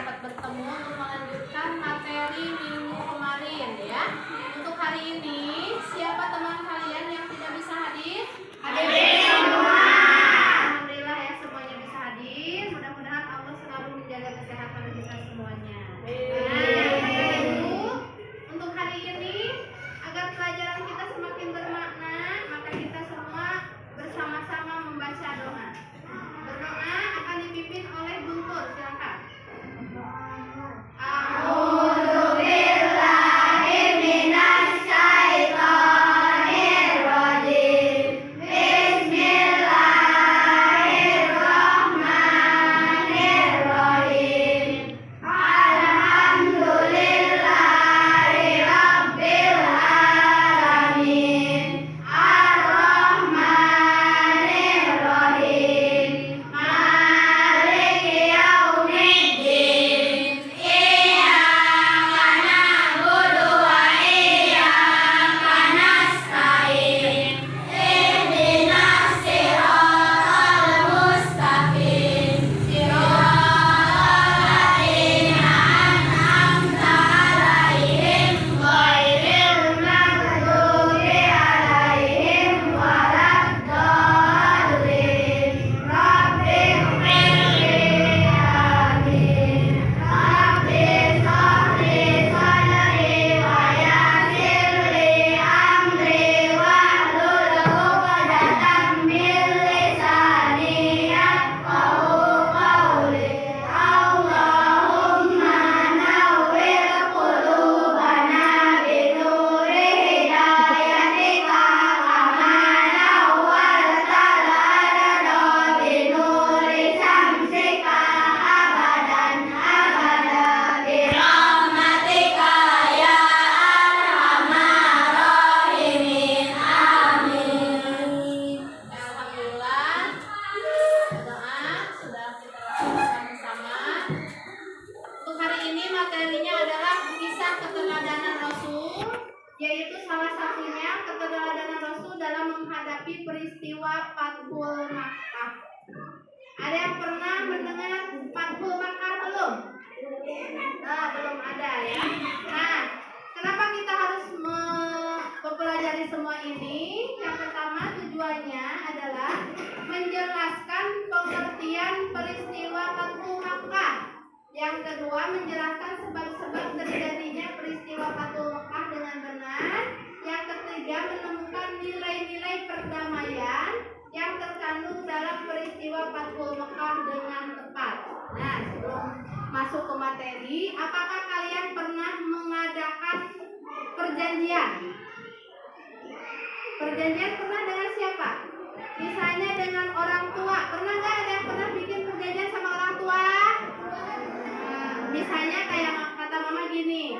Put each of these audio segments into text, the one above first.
dapat bertemu untuk melanjutkan materi minggu kemarin ya. Untuk hari ini, siapa teman kalian yang tidak bisa hadir? Hadir semua. Alhamdulillah ya, semuanya bisa hadir. Mudah-mudahan Allah selalu menjaga kesehatan kita semuanya. Untuk hari ini, agar pelajaran kita semakin bermakna, maka kita semua bersama-sama membaca doa. Berdoa akan dipimpin oleh Guntur, silakan. Yaitu salah satunya keteladanan Rasul dalam menghadapi peristiwa Fathul Makkah. Ada yang pernah mendengar Fathul Makkah belum? Belum ada ya. Nah, kenapa kita harus mempelajari semua ini? Yang pertama tujuannya adalah menjelaskan pengertian peristiwa Fathul Makkah. Yang kedua, menjelaskan sebab-sebab terjadinya peristiwa Fathul Makkah dengan benar. Yang ketiga, menemukan nilai-nilai perdamaian yang terkandung dalam peristiwa Fathul Makkah dengan tepat. Nah, sebelum masuk ke materi, apakah kalian pernah mengadakan perjanjian? Perjanjian pernah dengan siapa? Misalnya dengan orang tua. Pernah nggak ada yang pernah bikin perjanjian sama orang tua? Misalnya kayak kata mama gini,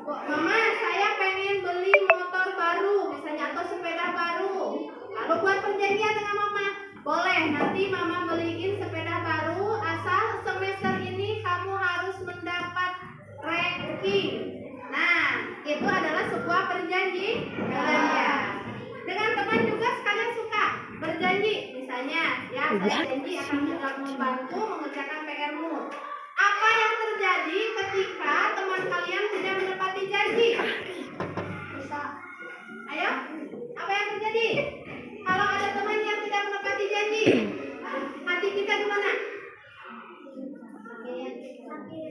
mama saya pengen beli motor baru misalnya atau sepeda baru, lalu buat perjanjian dengan mama, boleh nanti mama beliin sepeda baru asal semester ini kamu harus mendapat ranking. Nah, itu adalah sebuah perjanjian. Dengan teman juga sekalian suka berjanji, misalnya ya saya janji akan membantu mengerjakan PR-mu. Apa yang terjadi ketika teman kalian tidak menepati janji? Ayo, apa yang terjadi? Kalau ada teman yang tidak menepati janji, hati kita gimana?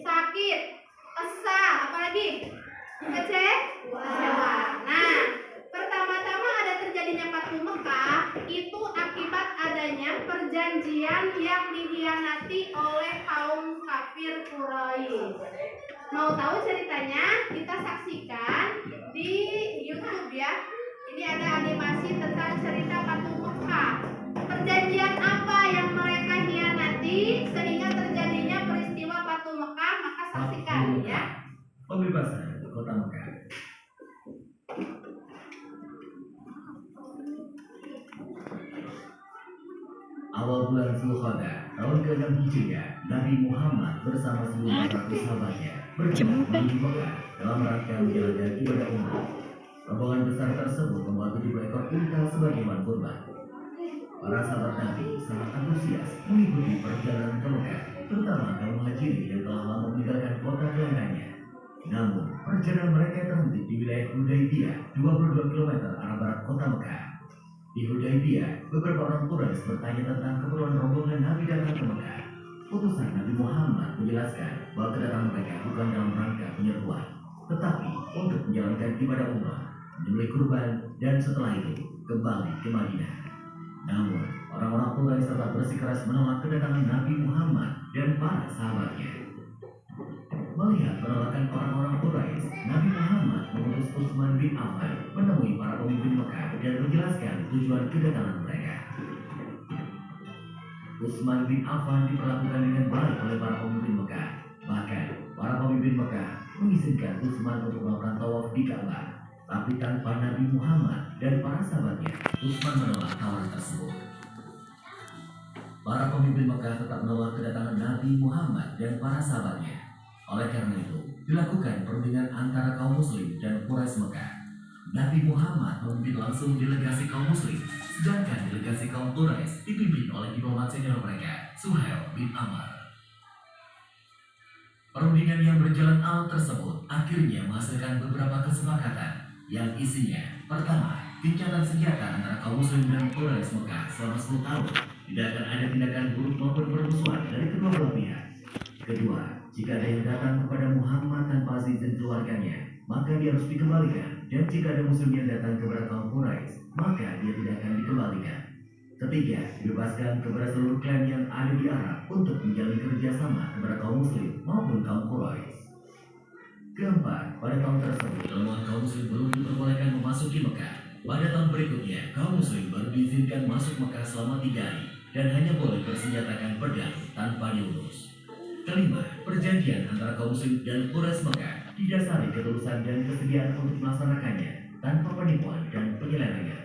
Sakit, kesal, apalagi? Kecewa. Nah, pertama-tama ada terjadinya Fathul Makkah itu akibat adanya perjanjian yang dikhianati oleh kaum kafir Quraisy. Mau tahu ceritanya? Kita saksikan di YouTube ya. Ini ada animasi tentang cerita Fathul Makkah. Perjanjian apa yang mereka hianati sehingga terjadinya peristiwa Fathul Makkah? Maka saksikan ya. Pembebasan kota Mekah. Awal bulan Zulqa'dah tahun ke-6 Hijriah, Nabi Muhammad bersama 1.400 sahabatnya berjumpa di Mekah dalam rangka menjalankan ibadah umrah. Rombongan besar tersebut membawa 70 ekor unta sebagai hewan kurban. Para sahabat Nabi sangat antusias mengikuti perjalanan ke Mekah, terutama kaum muhajirin yang telah lama meninggalkan kota kelahirannya. Namun, perjalanan mereka terhenti di wilayah Hudaybiyah, 22 km arah barat kota Mekah. Di Hudaybiyah, beberapa orang Quraisy bertanya tentang keperluan rombongan Nabi datang ke Mekah. Utusan Nabi Muhammad menjelaskan bahwa kedatangan mereka bukan dalam rangka penyerbuan, tetapi untuk menjalankan ibadah umrah, menyembelih kurban, dan setelah itu kembali ke Madinah. Namun, orang-orang Quraisy tetap bersikeras menolak kedatangan Nabi Muhammad dan para sahabatnya. Melihat penolakan orang-orang Quraisy, Nabi Muhammad mengutus Utsman bin Affan menemui para pemimpin Mekah dan menjelaskan tujuan kedatangan mereka. Utsman bin Affan diperlakukan dengan baik oleh para pemimpin Mekah. Bahkan, para pemimpin Mekah mengizinkan Utsman untuk melakukan tawaf di Ka'bah. Tapi tanpa Nabi Muhammad dan para sahabatnya, Utsman menolak tawaran tersebut. Para pemimpin Mekah tetap menolak kedatangan Nabi Muhammad dan para sahabatnya. Oleh karena itu, dilakukan perundingan antara kaum muslim dan Quraisy Mekah. Nabi Muhammad memimpin langsung delegasi kaum muslim, sedangkan delegasi kaum Quraisy dipimpin oleh diplomat senior mereka, Suhail bin Amr. Perundingan yang berjalan alot tersebut akhirnya menghasilkan beberapa kesepakatan yang isinya: pertama, gencatan senjata antara kaum muslim dan Quraisy Mekah selama 10 tahun. Tidak akan ada tindakan buruk maupun permusuhan dari kedua belah pihak. Kedua, jika ada yang datang kepada Muhammad tanpa izin keluarganya, maka dia harus dikembalikan. Dan jika ada muslim yang datang kepada kaum Quraisy, maka dia tidak akan dikembalikan. Ketiga, dibebaskan kepada seluruh klan yang ada di Arab untuk menjalin kerjasama kepada kaum muslim maupun kaum Quraisy. Keempat, pada tahun tersebut, rombongan kaum muslim belum diperbolehkan memasuki Mekah. Pada tahun berikutnya, kaum muslim baru diizinkan masuk Mekah selama 3 hari dan hanya boleh bersenjatakan pedang tanpa diurus. Kelima, perjanjian antara kaum muslim dan Quraisy Mekah didasari ketulusan dan kesediaan untuk melaksanakannya tanpa penipuan dan penyelewengan.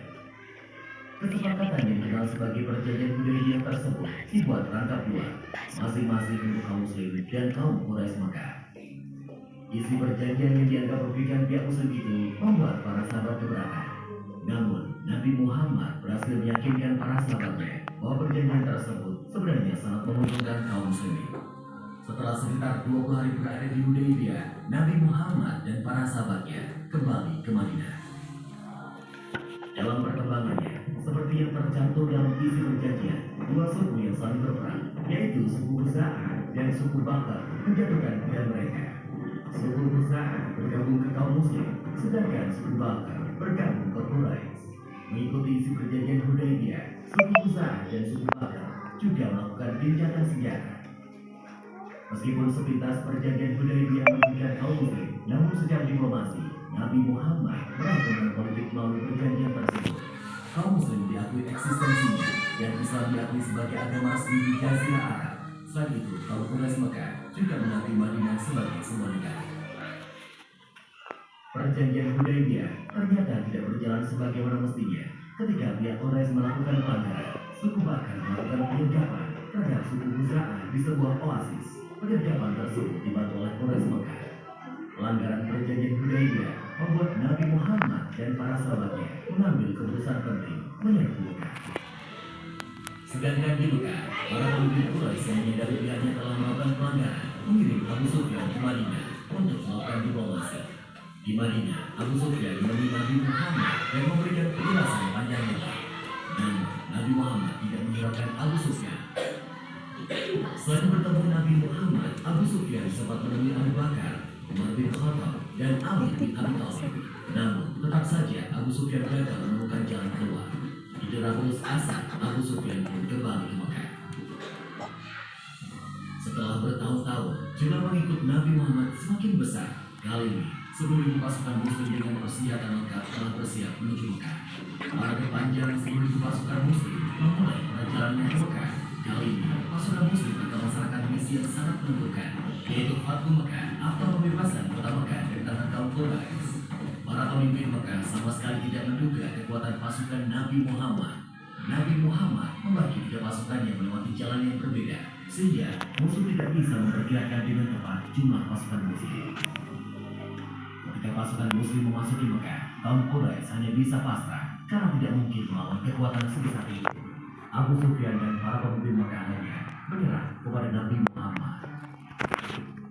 Kesepakatan yang dikenal sebagai perjanjian Hudaybiyah tersebut dibuat rangkap 2, masing-masing untuk kaum muslim dan kaum Quraisy Mekah. Isi perjanjian yang dianggap merugikan pihak muslim itu membuat para sahabat keberatan. Namun, Nabi Muhammad berhasil meyakinkan para sahabatnya bahwa perjanjian tersebut sebenarnya sangat menguntungkan kaum muslimin. Setelah sekitar 20 hari berada di Hudaybiyah, Nabi Muhammad dan para sahabatnya kembali ke Madinah. Dalam perkembangannya, seperti yang tercantum dalam isi perjanjian, 2 suku yang saling berperang, yaitu suku Khuza'ah dan suku Bakr, menjatuhkan pilihan mereka. Suku Khuza'ah bergabung ke kaum muslim, sedangkan suku Bakr bergabung ke Quraisy. Mengikuti isi perjanjian Hudaybiyah, suku Khuza'ah dan suku Bakr juga melakukan gencatan senjata. Meskipun sepintas perjanjian Hudaybiyah merugikan kaum muslim, namun secara diplomasi, Nabi Muhammad melakukan politik melalui perjanjian tersebut. Kaum muslim diakui eksistensinya dan Islam diakui sebagai agama resmi di Jazirah Arab. Selain itu, kaum Quraisy Mekah juga mengakui Madinah sebagai sebuah negara. Perjanjian Hudaybiyah ternyata tidak berjalan sebagaimana mestinya. Ketika pihak Quraisy melakukan pelanggaran, suku Bakar melakukan penyergapan terhadap suku Khuza'ah di sebuah oasis. Penyergapan tersebut dibantu oleh Quraisy Mekah. Pelanggaran perjanjian Hudaybiyah membuat Nabi Muhammad dan para sahabatnya mengambil keputusan penting menyerbu Mekah. Sedangkan di Mekah, para pemimpin Quraisy yang menyadari pihaknya telah melakukan pelanggaran mengirim Abu Sufyan ke Madinah untuk melakukan diplomasi. Di Madinah, Abu Sufyan menemui Nabi Muhammad dan memberikan penjelasan panjang lebar. Namun, Nabi Muhammad tidak menghiraukan Abu Sufyan. Selain bertemu Nabi Muhammad, Abu Sufyan sempat menemui Abu Bakar, Umar bin Khattab, dan Ali bin Abi Thalib. Namun, tetap saja Abu Sufyan gagal menemukan jalan keluar. Didera putus asa, Abu Sufyan pun kembali ke Mekah. Setelah bertahun-tahun, jumlah pengikut Nabi Muhammad semakin besar. Kali ini, 10.000 pasukan muslim dengan persenjataan lengkap telah bersiap menuju Mekah. Para panjang 10.000 pasukan muslim memulai perjalanan ke Mekah. Kali ini, pasukan muslim akan melaksanakan misi yang sangat menentukan, yaitu Fathu Mekah atau pembebasan kota Mekah dari tangan kaum Quraisy. Para pemimpin Mekah sama sekali tidak menduga kekuatan pasukan Nabi Muhammad. Nabi Muhammad membagi 3 pasukannya melewati jalan yang berbeda, sehingga musuh tidak bisa memperkirakan dengan tepat jumlah pasukan muslim. Ketika pasukan muslim memasuki Mekah, kaum Quraisy hanya bisa pasrah karena tidak mungkin melawan kekuatan sebesar itu. Abu Sufyan dan para pemimpin Mekah lainnya menyerah kepada Nabi Muhammad.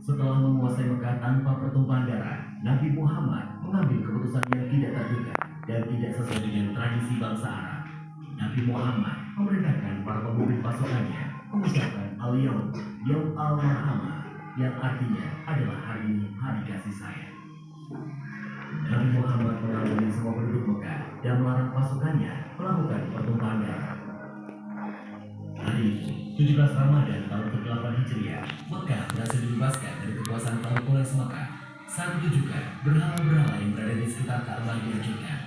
Setelah menguasai Mekah tanpa pertumpahan darah, Nabi Muhammad mengambil keputusan yang tidak terduga dan tidak sesuai dengan tradisi bangsa Arab. Nabi Muhammad memerintahkan para pemimpin pasukannya mengucapkan Al-Yaum, Yaum Al-Marhamah, yang artinya adalah hari ini hari kasih sayang. Nabi Muhammad mengambil semua penduduk Mekah dan melarang pasukannya melakukan pertumpahan darah. Hari itu, 17 Ramadan tahun ke-8 Hijriah, Mekah berhasil dibebaskan dari kekuasaan kaum Quraisy Mekah. Saat itu juga, berhala-berhala yang berada di sekitar Ka'bah dihancurkan.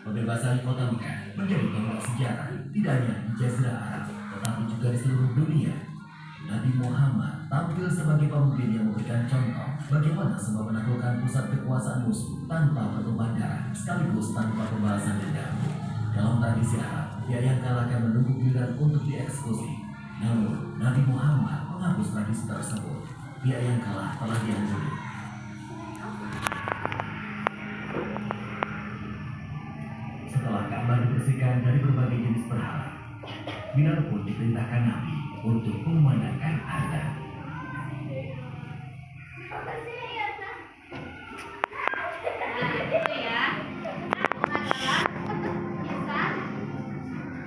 Pembebasan kota Mekah menjadi tonggak sejarah tidak hanya di Jazirah Arab, tetapi juga di seluruh dunia. Nabi Muhammad tampil sebagai pemimpin yang memberikan contoh bagaimana semua menaklukkan pusat kekuasaan musuh tanpa pertumpahan darah sekaligus tanpa pembalasan dendam. Dalam tradisi Arab, pihak yang kalah akan menunggu giliran untuk dieksekusi. Namun, Nabi Muhammad menghapus tradisi tersebut. Pihak yang kalah telah diampuni. Setelah Ka'bah dibersihkan dari berbagai jenis berhala, Bilal pun diperintahkan Nabi untuk memandangkan azan.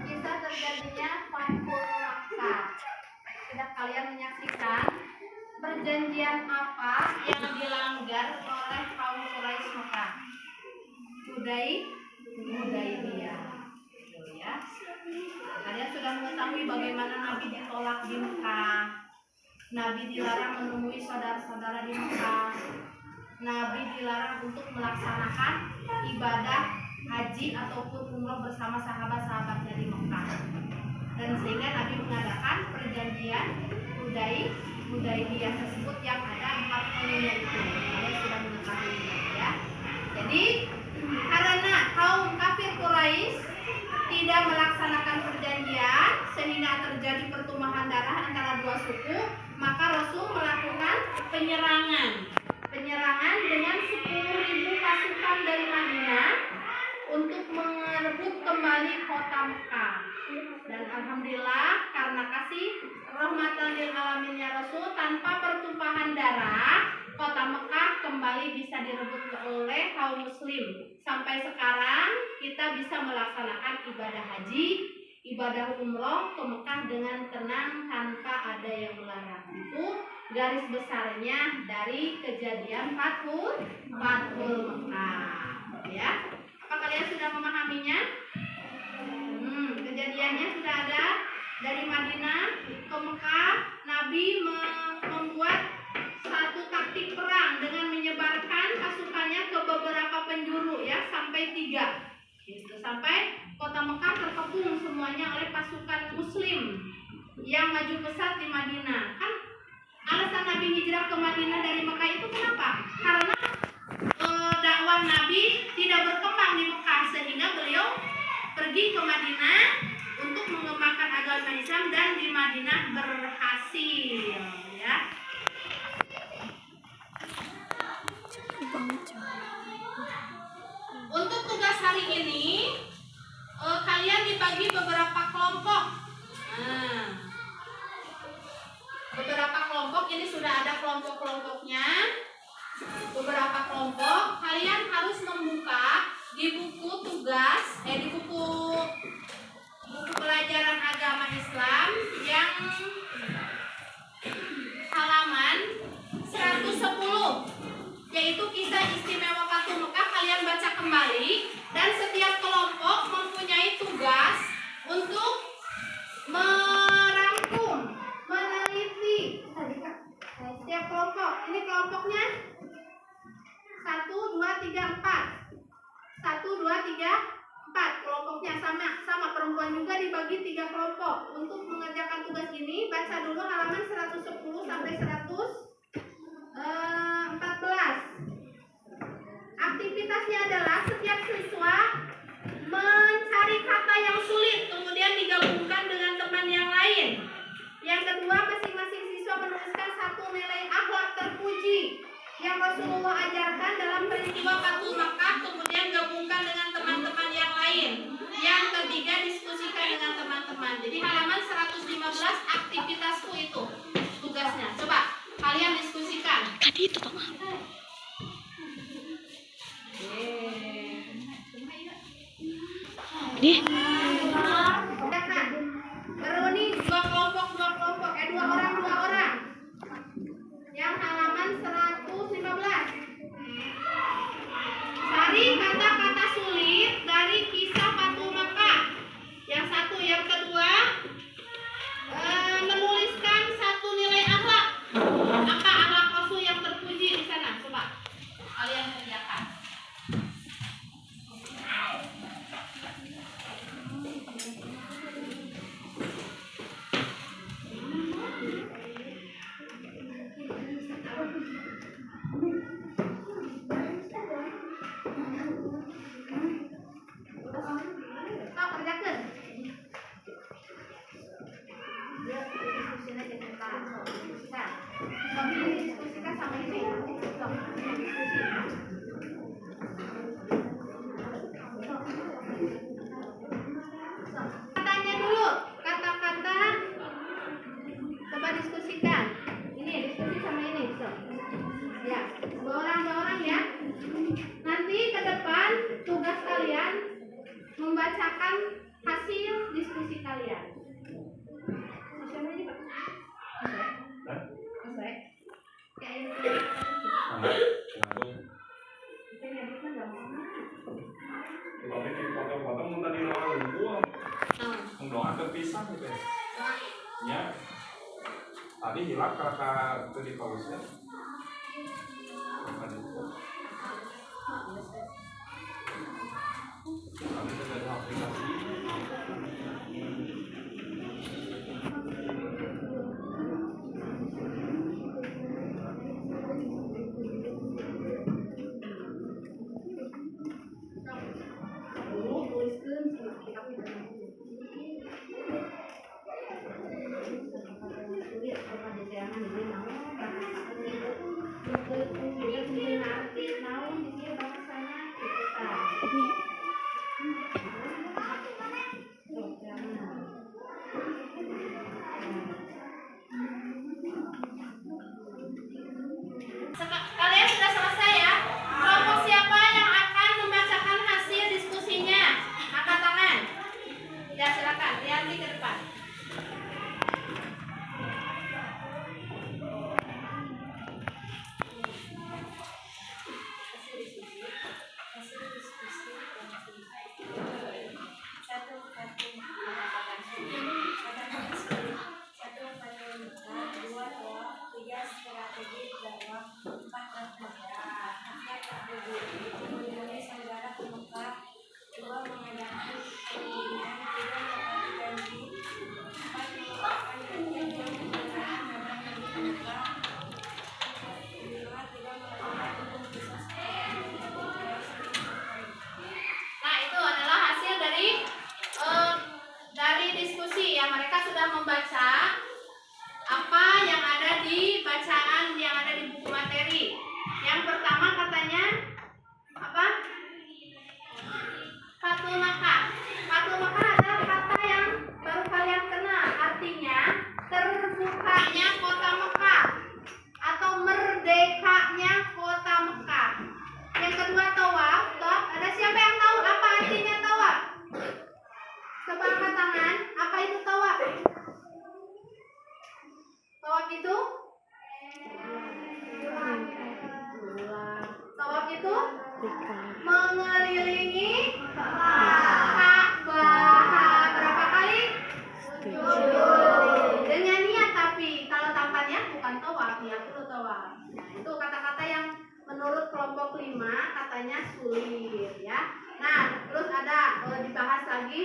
Kisah terjadinya Fathul Makkah. Sudah kalian menyaksikan perjanjian apa yang dilanggar oleh kaum Quraisy Mekah? Hudaybiyah. Ya. Kalian sudah mengetahui bagaimana Nabi ditolak di Mekah. Nabi dilarang menemui saudara-saudara di Mekah. Nabi dilarang untuk melaksanakan ibadah haji ataupun umroh bersama sahabat-sahabatnya di Mekah. Dan sehingga Nabi mengadakan perjanjian Hudaybiyah tersebut yang ada 4 poinnya itu. Kalian sudah mengetahui ya. Jadi karena kaum kafir Quraisy tidak melaksanakan perjanjian sehingga terjadi pertumpahan darah antara dua suku, maka Rasul melakukan penyerangan dengan 10.000 pasukan dari Madinah untuk merebut kembali kota Mekah. Dan alhamdulillah karena kasih rahmatan lil alaminnya Rasul, tanpa pertumpahan darah kota Mekah kembali bisa direbut oleh kaum muslim. Sampai sekarang kita bisa melaksanakan ibadah haji, ibadah umroh ke Mekah dengan tenang tanpa ada yang melarang. Itu garis besarnya dari kejadian Fathul Mekah. Ya, apa kalian sudah memahaminya? Kejadiannya sudah ada. Dari Madinah ke Mekah, Nabi membuat satu taktik perang dengan menyebarkan pasukannya ke beberapa penjuru ya, sampai 3 gitu. Sampai kota Mekah terkepung semuanya oleh pasukan muslim yang maju pesat di Madinah. Kan alasan Nabi hijrah ke Madinah dari Mekah itu kenapa? Karena dakwah Nabi tidak berkembang di Mekah, sehingga beliau pergi ke Madinah untuk mengembangkan agama Islam dan di Madinah berhasil ya. Untuk tugas hari ini kalian dibagi beberapa kelompok. Beberapa kelompok ini sudah ada kelompok-kelompoknya. Beberapa kelompok kalian harus membuka di buku tugas, di buku pelajaran agama Islam yang halaman 110, yaitu kisah istimewa Fathul Mekah. Kalian baca kembali dan setiap kelompok mempunyai tugas untuk merangkum, meneliti. Setiap kelompok, ini kelompoknya 1, 2, 3, 4. 1, 2, 3, 4 kelompoknya sama perempuan juga dibagi 3 kelompok. Untuk mengerjakan tugas ini baca dulu halaman 110 sampai 114. Aktivitasnya adalah setiap siswa mencari kata yang sulit kemudian digabungkan dengan teman yang lain. Yang kedua, masing-masing siswa menuliskan 1 nilai akhlak terpuji yang Rasulullah ajarkan dalam peristiwa Fathul Makkah, kemudian gabungkan dengan teman-teman yang lain. Yang ketiga, diskusikan dengan teman-teman. Jadi halaman 115 aktivitasku itu tugasnya. Coba kalian Itu toh. Nih. Baru nih dua kelompok, dua orang. Yang halaman 115. Cari kata-kata sulit dari kisah Fathul Makkah. Yang satu, yang kedua, menuliskan satu nilai akhlak. Apa akhlak Rasul yang terpuji di sana? Coba kalian kerjakan. Kau kerjakan. Diskusikan sama ini. Katanya dulu, kata-kata. Coba diskusikan. Ini diskusi sama ini. Ya, dua orang ya. Nanti ke depan tugas kalian membacakan hasil diskusi kalian. Mendoakan pisang gitu ya. Tadi hilang kata itu di pausnya. Kami ada aplikasi. Kalian sudah selesai ya? Kelompok siapa yang akan membacakan hasil diskusinya? Angkat tangan. Ya silakan, Rianti ke depan. Nah, itu adalah hasil dari diskusi ya. Mereka sudah membaca apa yang ada di bacaan yang ada di buku materi. Yang pertama katanya apa? Fathul Makkah. Fathul Makkah adalah kata yang baru kalian kenal. Artinya terbukanya kota Mekah atau merdekanya kota Mekah. Yang kedua tawaf. Ada siapa yang tahu apa artinya tawaf? Coba angkat tangan. Apa itu tawaf? Tawaf itu? Tawaf itu mengelilingi Ka'bah. Berapa kali? 7. Dengan niat, tapi kalau tanpa niat bukan tawaf, niat itu tawaf. Nah, itu kata-kata yang menurut kelompok 5 katanya sulit ya. Nah, terus ada dibahas lagi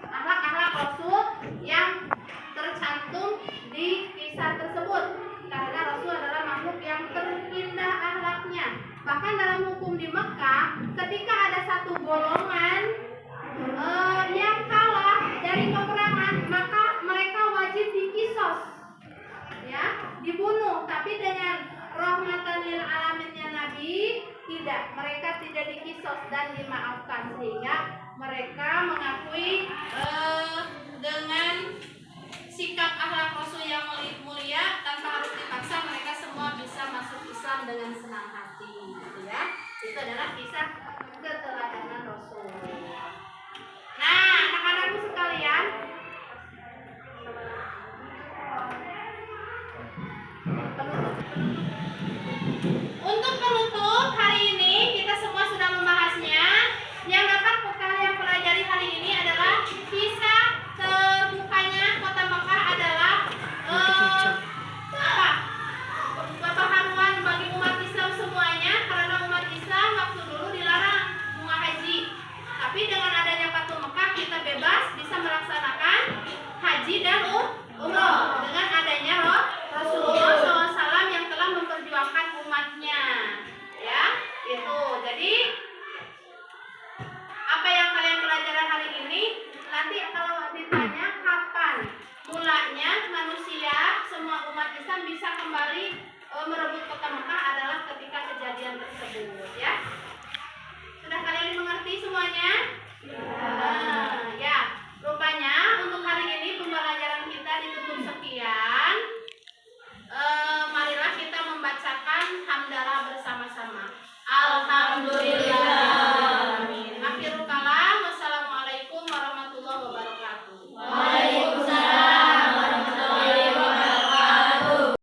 akhlak-akhlak Rasul yang tercantum di kisah tersebut. Karena Rasul adalah makhluk yang terindah akhlaknya. Bahkan dalam hukum di Mekah, ketika ada satu golongan yang kalah dari peperangan, maka mereka wajib dikisos, ya, dibunuh. Tapi dengan rahmatan lil alaminnya Nabi, tidak, mereka tidak dikisos dan dimaafkan, sehingga mereka mengakui dengan sikap akhlak Rasul yang mulia tanpa harus dipaksa, mereka semua bisa masuk dengan senang hati, gitu ya. Itu adalah kisah keteladanan Rasul. Nah, anak-anakku sekalian, untuk penutup hari ini kita semua sudah membahasnya. Yang dapat kalian pelajari hari ini adalah kisah terbukanya kota Mekah adalah kebaharuan bagi umat Islam semuanya, karena umat Islam waktu dulu dilarang bunga haji. Tapi dengan adanya Fathu Mekah kita bebas bisa melaksanakan haji dan umroh dengan adanya Rasulullah SAW yang telah memperjuangkan umatnya. Ya, itu. Jadi apa yang kalian pelajari hari ini, nanti kalau ditanya kapan mulanya manusia semua umat Islam bisa kembali merebut kota Mekah adalah ketika kejadian tersebut, ya.